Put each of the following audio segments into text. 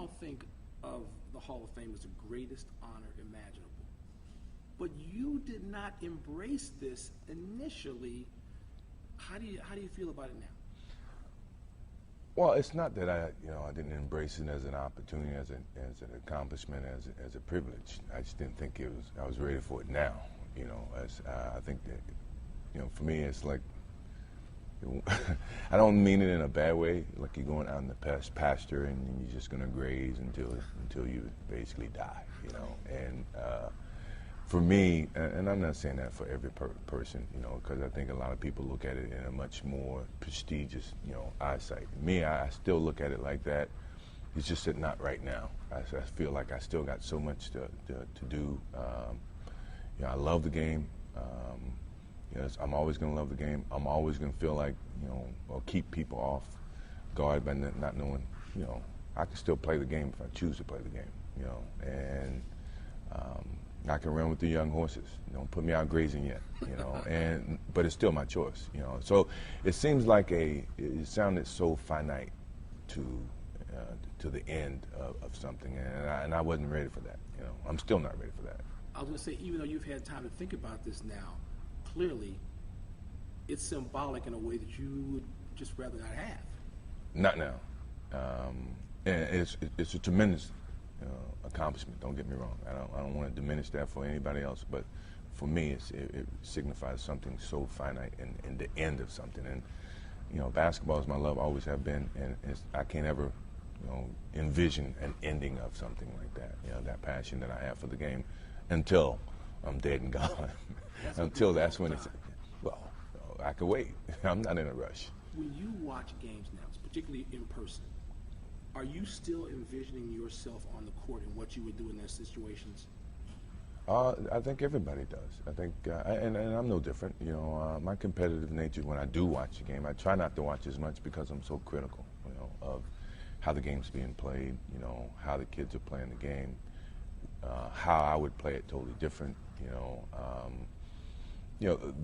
all think of the Hall of Fame as the greatest honor imaginable. But you did not embrace this initially. How do you feel about it now? Well, it's not that I didn't embrace it as an opportunity, as an accomplishment, as a privilege. I just didn't think I was ready for it now. I think that, for me, it's like, I don't mean it in a bad way, like you're going out in the pasture and you're just going to graze until you basically die, And for me, and I'm not saying that for every person, because I think a lot of people look at it in a much more prestigious, eyesight. Me, I still look at it like that. It's just that not right now. I feel like I still got so much to do. I love the game. I'm always going to love the game. I'm always going to feel like, or keep people off guard by not knowing, I can still play the game if I choose to play the game, and I can run with the young horses. Don't put me out grazing yet, but it's still my choice, So it seems like it sounded so finite to the end of something, and I wasn't ready for that, I'm still not ready for that. I was going to say, even though you've had time to think about this now, clearly it's symbolic in a way that you would just rather not have. Not now. And it's a tremendous accomplishment, don't get me wrong. I don't want to diminish that for anybody else, but for me it signifies something so finite and the end of something. And basketball is my love, always have been, and I can't ever envision an ending of something like that, that passion that I have for the game until I'm dead and gone. Until that's when it's, well, I could wait. I'm not in a rush. When you watch games now, particularly in person, are you still envisioning yourself on the court and what you would do in those situations? I think everybody does. I think, and I'm no different. My competitive nature, when I do watch a game, I try not to watch as much because I'm so critical, of how the game's being played, how the kids are playing the game, how I would play it totally different,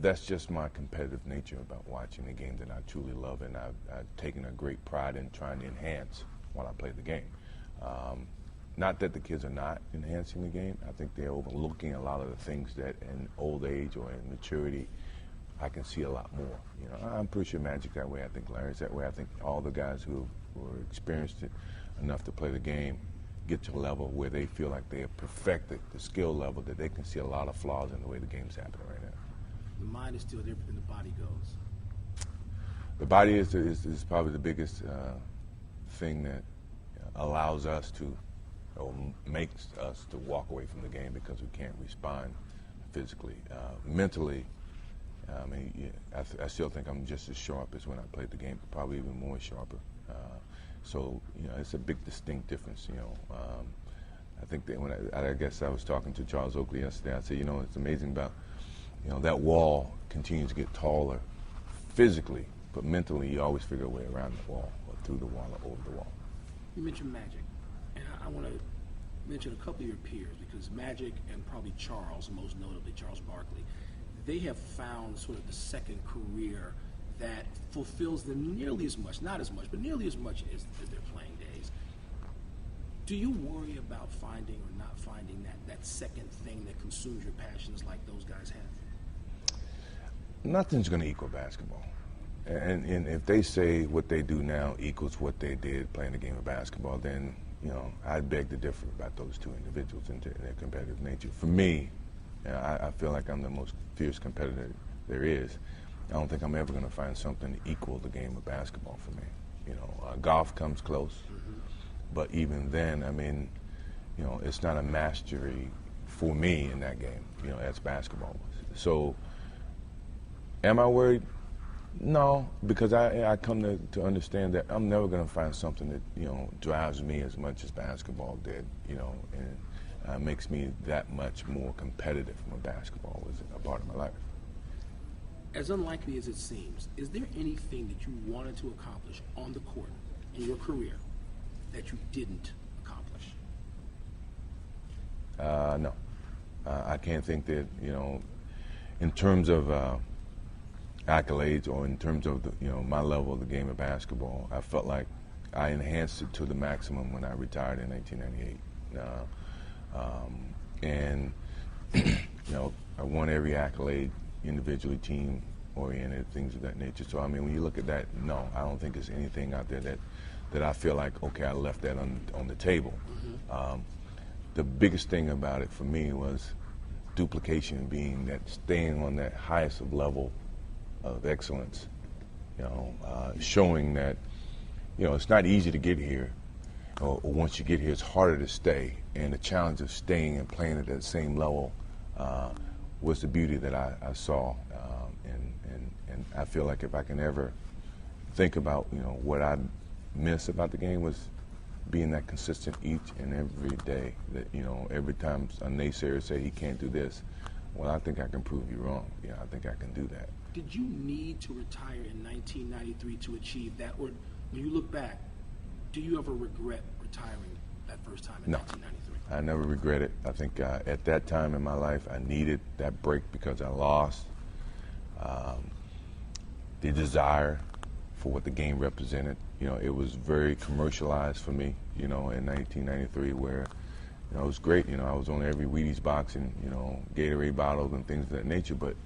that's just my competitive nature about watching a game that I truly love, and I've taken a great pride in trying to enhance while I play the game. Not that the kids are not enhancing the game. I think they're overlooking a lot of the things that in old age or in maturity I can see a lot more. I'm pretty sure Magic's that way. I think Larry's that way. I think all the guys who are experienced enough to play the game get to a level where they feel like they have perfected the skill level that they can see a lot of flaws in the way the game's happening right now. The mind is still there, but then the body goes. The body is probably the biggest thing that allows us to, or makes us to walk away from the game because we can't respond physically. Mentally, I still think I'm just as sharp as when I played the game, but probably even more sharper. So, it's a big distinct difference, I think that when I guess I was talking to Charles Oakley yesterday, I said, it's amazing about, that wall continues to get taller physically, but mentally you always figure a way around the wall or through the wall or over the wall. You mentioned Magic, and I want to mention a couple of your peers, because Magic and probably Charles, most notably Charles Barkley, they have found sort of the second career that fulfills them nearly as much, not as much, but nearly as much as their playing days. Do you worry about finding or not finding that second thing that consumes your passions like those guys have? Nothing's going to equal basketball. And if they say what they do now equals what they did playing the game of basketball, then, I beg to differ about those two individuals and their competitive nature. For me, I feel like I'm the most fierce competitor there is. I don't think I'm ever going to find something to equal the game of basketball for me. Golf comes close, but even then, it's not a mastery for me in that game, as basketball was. So, am I worried? No, because I come to understand that I'm never going to find something that, drives me as much as basketball did, and makes me that much more competitive when basketball was a part of my life. As unlikely as it seems, is there anything that you wanted to accomplish on the court in your career that you didn't accomplish? No. I can't think that, in terms of accolades or in terms of my level of the game of basketball, I felt like I enhanced it to the maximum when I retired in 1998. And you know, I won every accolade, individually, team-oriented, things of that nature. So I mean, when you look at that, no, I don't think there's anything out there that I feel like, okay, I left that on the table. The biggest thing about it for me was duplication, being that staying on that highest of level of excellence, you know, showing that, you know, it's not easy to get here, or once you get here, it's harder to stay, and the challenge of staying and playing at that same level was the beauty that I saw, and I feel like if I can ever think about, you know, what I miss about the game was being that consistent each and every day. That, you know, every time a naysayer say he can't do this, well, I think I can prove you wrong. Yeah, I think I can do that. Did you need to retire in 1993 to achieve that, or when you look back, do you ever regret retiring that first time in 1993? I never regret it. I think at that time in my life, I needed that break because I lost the desire for what the game represented. You know, it was very commercialized for me, you know, in 1993, where, you know, it was great. You know, I was on every Wheaties box and, you know, Gatorade bottles and things of that nature, but,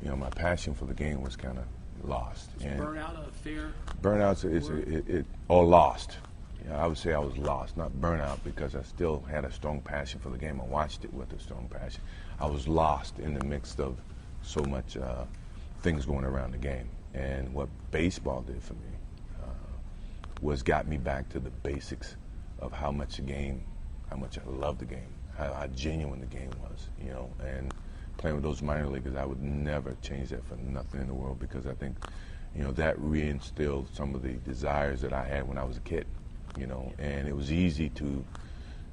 you know, my passion for the game was kind of lost. Was burnout a fair Burnout or lost. You know, I would say I was lost, not burnout, because I still had a strong passion for the game. I watched it with a strong passion. I was lost in the midst of so much things going around the game. And what baseball did for me was got me back to the basics of how much the game, how much I loved the game, how genuine the game was, you know. And playing with those minor leaguers, I would never change that for nothing in the world, because I think, you know, that reinstilled some of the desires that I had when I was a kid, you know. And it was easy to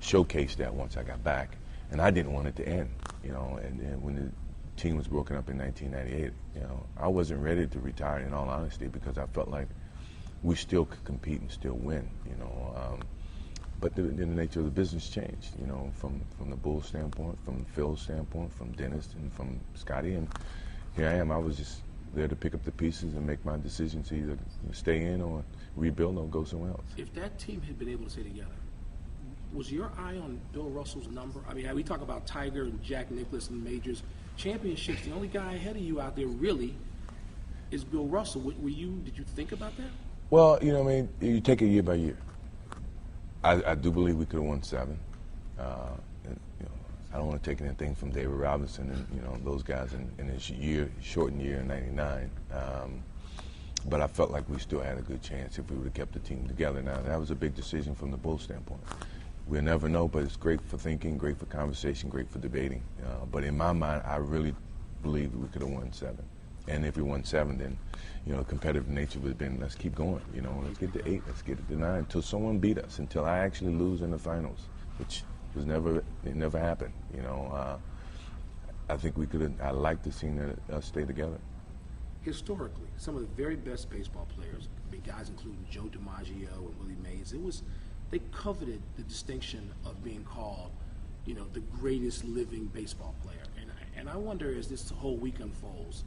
showcase that once I got back. And I didn't want it to end, you know. And when the team was broken up in 1998, you know, I wasn't ready to retire, in all honesty, because I felt like we still could compete and still win, you know. But the nature of the business changed, you know, from the Bulls standpoint, from Phil's standpoint, from Dennis, and from Scotty. And here I am. I was just there to pick up the pieces and make my decisions, either stay in or rebuild or go somewhere else. If that team had been able to stay together, was your eye on Bill Russell's number? I mean, we talk about Tiger and Jack Nicklaus and majors, championships. The only guy ahead of you out there really is Bill Russell. Did you think about that? Well, you know, I mean, you take it year by year. I do believe we could have won 7. And, you know, I don't want to take anything from David Robinson and, you know, those guys in his shortened year in '99. But I felt like we still had a good chance if we would have kept the team together. Now, that was a big decision from the Bulls standpoint. We'll never know, but it's great for thinking, great for conversation, great for debating. But in my mind, I really believe we could have won 7. And if we won 7, then, you know, the competitive nature would have been, let's keep going. You know, let's get to 8, let's get to 9, until someone beat us, until I actually lose in the finals, which was it never happened. You know, I think we could have. I like to see us stay together. Historically, some of the very best baseball players, guys including Joe DiMaggio and Willie Mays, they coveted the distinction of being called, you know, the greatest living baseball player. And I wonder, as this whole week unfolds,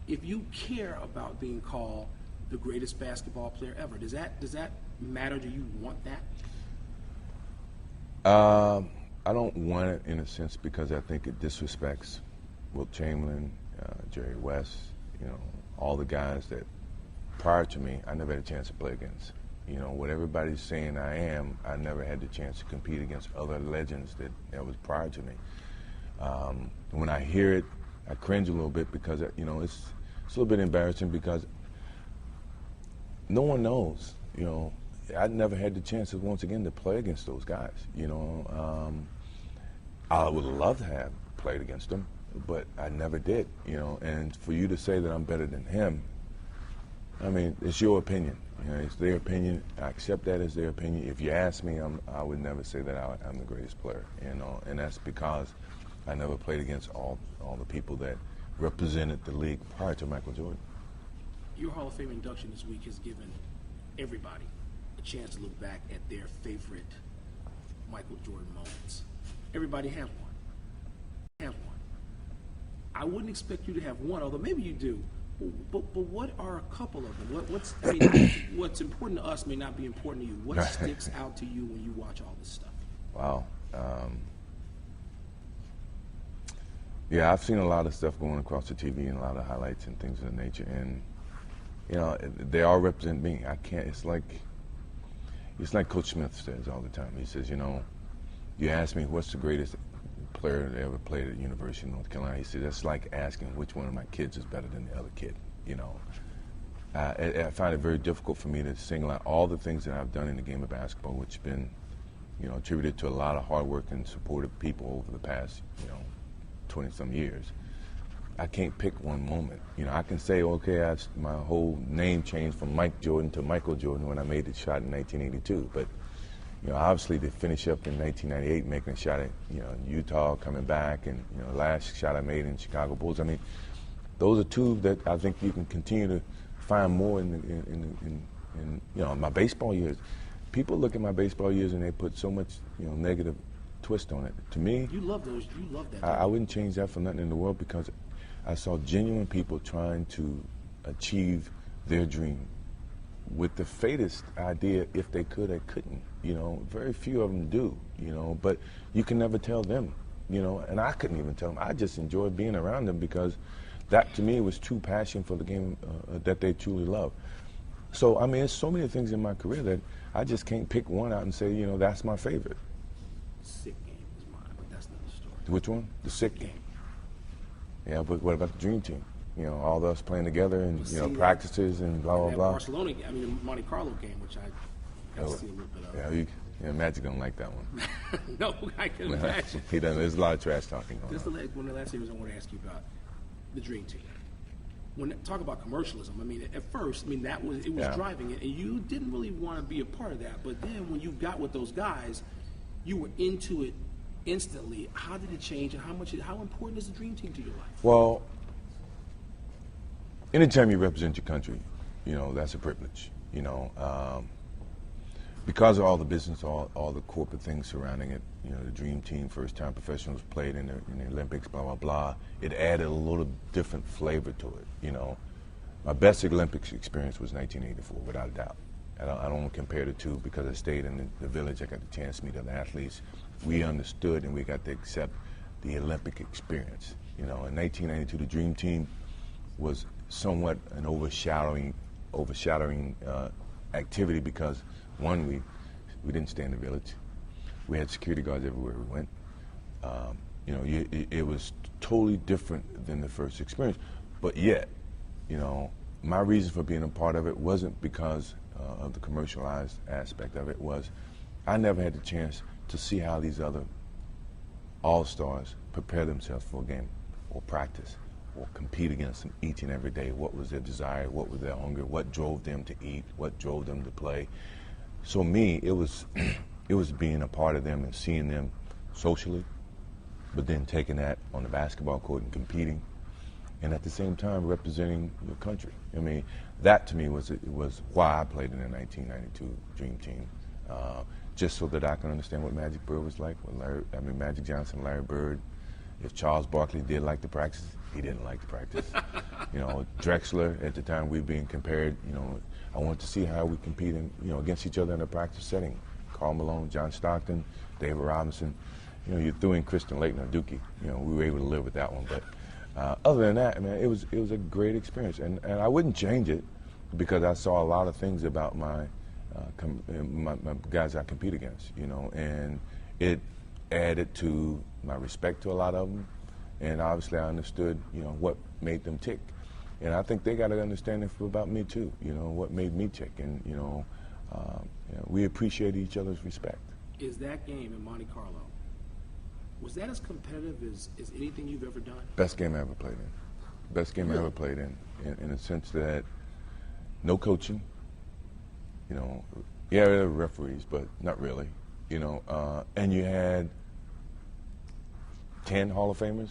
if you care about being called the greatest basketball player ever, does that matter? Do you want that? I don't want it, in a sense, because I think it disrespects Wilt Chamberlain, Jerry West, you know, all the guys that prior to me I never had a chance to play against. You know, what everybody's saying I am, I never had the chance to compete against other legends that was prior to me. When I hear it, I cringe a little bit, because, you know, it's a little bit embarrassing, because no one knows. You know, I never had the chance, once again, to play against those guys. You know, I would love to have played against them, but I never did. You know, and for you to say that I'm better than him, I mean, it's your opinion. You know, it's their opinion. I accept that as their opinion. If you ask me, I would never say that I'm the greatest player. You know, and that's because I never played against all the people that represented the league prior to Michael Jordan. Your Hall of Fame induction this week has given everybody a chance to look back at their favorite Michael Jordan moments. Everybody has one. I wouldn't expect you to have one, although maybe you do. But what are a couple of them? I mean, what's important to us may not be important to you. What sticks out to you when you watch all this stuff? Wow. Yeah, I've seen a lot of stuff going across the TV and a lot of highlights and things of that nature, and you know, they all represent me. I can't. It's like Coach Smith says all the time. He says, you know, you ask me what's the greatest player that ever played at the University of North Carolina. He said that's like asking which one of my kids is better than the other kid. You know, I find it very difficult for me to single out all the things that I've done in the game of basketball, which have been, you know, attributed to a lot of hard work and supportive people over the past, you know, 20-some years. I can't pick one moment. You know, I can say, okay, my whole name changed from Mike Jordan to Michael Jordan when I made the shot in 1982. But, you know, obviously to finish up in 1998, making a shot at, you know, Utah, coming back, and, you know, last shot I made in Chicago Bulls. I mean, those are two that I think you can continue to find more in you know, my baseball years. People look at my baseball years and they put so much, you know, negative twist on it. To me, you love those. You love that. I wouldn't change that for nothing in the world, because I saw genuine people trying to achieve their dream with the faintest idea if they could or couldn't. You know, very few of them do, you know, but you can never tell them, you know, and I couldn't even tell them. I just enjoyed being around them, because that to me was true passion for the game that they truly love. So, I mean, there's so many things in my career that I just can't pick one out and say, you know, that's my favorite. Sick game is mine, but that's another story. Which one? The sick game. Yeah, but what about the dream team? You know, all of us playing together and, you know, practices and blah, blah, blah. Barcelona game, I mean, the Monte Carlo game, which I got to see a little bit of. Yeah, Magic don't like that one. No, I can imagine. He doesn't. There's a lot of trash talking going on. One of the last things I want to ask you about the dream team. When talk about commercialism, I mean, at first, I mean, it was driving it, and you didn't really want to be a part of that. But then when you got with those guys, you were into it instantly. How did it change, and how important is the dream team to your life? Well, anytime you represent your country, you know, that's a privilege. You know, because of all the business, all the corporate things surrounding it, you know, the dream team, first time professionals played in the Olympics, blah, blah, blah, it added a little different flavor to it, you know. My best Olympics experience was 1984, without a doubt. I don't want to compare the two, because I stayed in the village. I got the chance to meet other athletes. We understood and we got to accept the Olympic experience. You know, in 1992, the dream team was somewhat an overshadowing activity, because one, we didn't stay in the village. We had security guards everywhere we went. You know, it was totally different than the first experience. But yet, you know, my reason for being a part of it wasn't because of the commercialized aspect of it. Was I never had the chance to see how these other all-stars prepare themselves for a game or practice or compete against them each and every day. What was their desire? What was their hunger? What drove them to eat? What drove them to play? So me, it was being a part of them and seeing them socially, but then taking that on the basketball court and competing, and at the same time representing your country. I mean, that to me was why I played in the 1992 Dream Team, just so that I can understand what Magic Bird was like. Magic Johnson, Larry Bird. If Charles Barkley did like to practice, he didn't like to practice. You know, Drexler, at the time we were being compared, you know, I wanted to see how we compete against each other in a practice setting. Karl Malone, John Stockton, David Robinson. You know, you threw in Kristen Layton or Dookie. You know, we were able to live with that one. But other than that, man, it was a great experience, and I wouldn't change it, because I saw a lot of things about my guys I compete against. You know, and it added to my respect to a lot of them, and obviously I understood, you know, what made them tick. And I think they got an understanding about me too, you know, what made me tick. And, you know, we appreciate each other's respect. Is that game in Monte Carlo, was that as competitive as anything you've ever done? Best game I ever played in. Best game I ever played in the sense that no coaching, you know, yeah, there were referees, but not really, you know, and you had 10 Hall of Famers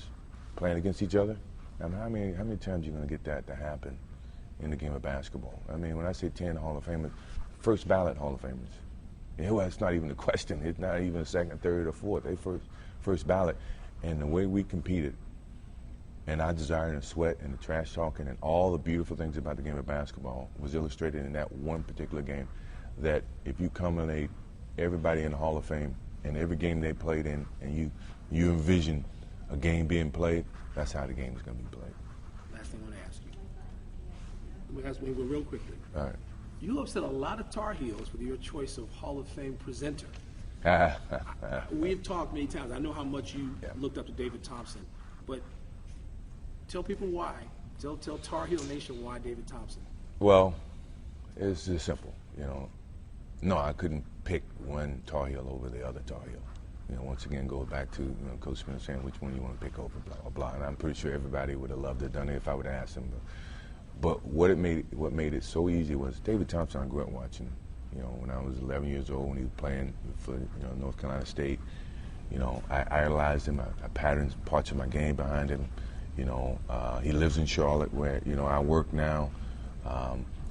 playing against each other. I mean, how many times are you going to get that to happen in the game of basketball? I mean, when I say 10 Hall of Famers, first ballot Hall of Famers. You know, it's not even a question. It's not even a second, third, or fourth. They first ballot. And the way we competed And our desire and the sweat and the trash talking and all the beautiful things about the game of basketball was illustrated in that one particular game. That if you culminate everybody in the Hall of Fame and every game they played in, and you envision a game being played, that's how the game is going to be played. Last thing I want to ask you. I'm going to ask you real quickly. All right. You upset a lot of Tar Heels with your choice of Hall of Fame presenter. We've talked many times. I know how much you looked up to David Thompson, but tell people why. Tell Tar Heel Nation why David Thompson. Well, it's just simple, you know. No, I couldn't pick one Tar Heel over the other Tar Heel. You know, once again, go back to Coach Smith saying which one you want to pick over, blah blah blah. And I'm pretty sure everybody would have loved to have done it if I would have asked them. But what made it so easy was David Thompson. I grew up watching. You know, when I was 11 years old, when he was playing for North Carolina State. You know, I idolized him. I patterned parts of my game behind him. You know, he lives in Charlotte, where I work now.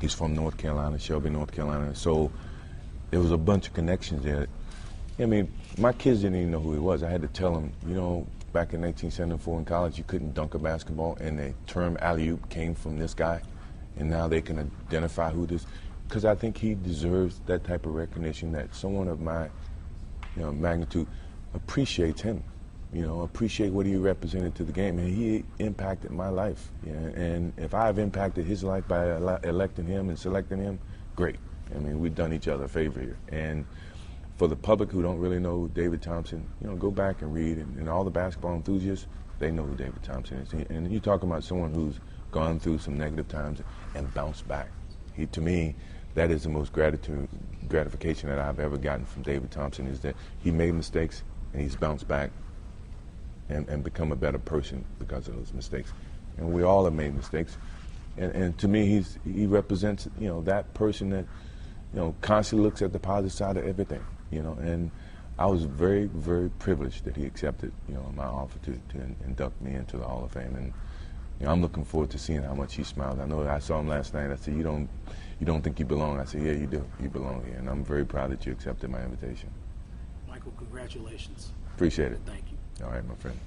He's from North Carolina, Shelby, North Carolina. So there was a bunch of connections there. I mean, my kids didn't even know who he was. I had to tell them, back in 1974 in college, you couldn't dunk a basketball, and the term alley-oop came from this guy, and now they can identify who this. Because I think he deserves that type of recognition, that someone of my magnitude appreciates him, appreciate what he represented to the game. And he impacted my life. And if I've impacted his life by electing him and selecting him, great. I mean, we've done each other a favor here. And for the public who don't really know David Thompson, go back and read. And all the basketball enthusiasts, they know who David Thompson is. And you're talking about someone who's gone through some negative times and bounced back. To me, that is the most gratification that I've ever gotten from David Thompson, is that he made mistakes and he's bounced back and become a better person because of those mistakes. And we all have made mistakes. And to me, he represents, that person that, constantly looks at the positive side of everything, And I was very, very privileged that he accepted, my offer to induct me into the Hall of Fame. And I'm looking forward to seeing how much he smiled. I know I saw him last night. I said, you don't think you belong? I said, yeah, you do. You belong here. And I'm very proud that you accepted my invitation. Michael, congratulations. Appreciate it. Thank you. All right, my friend.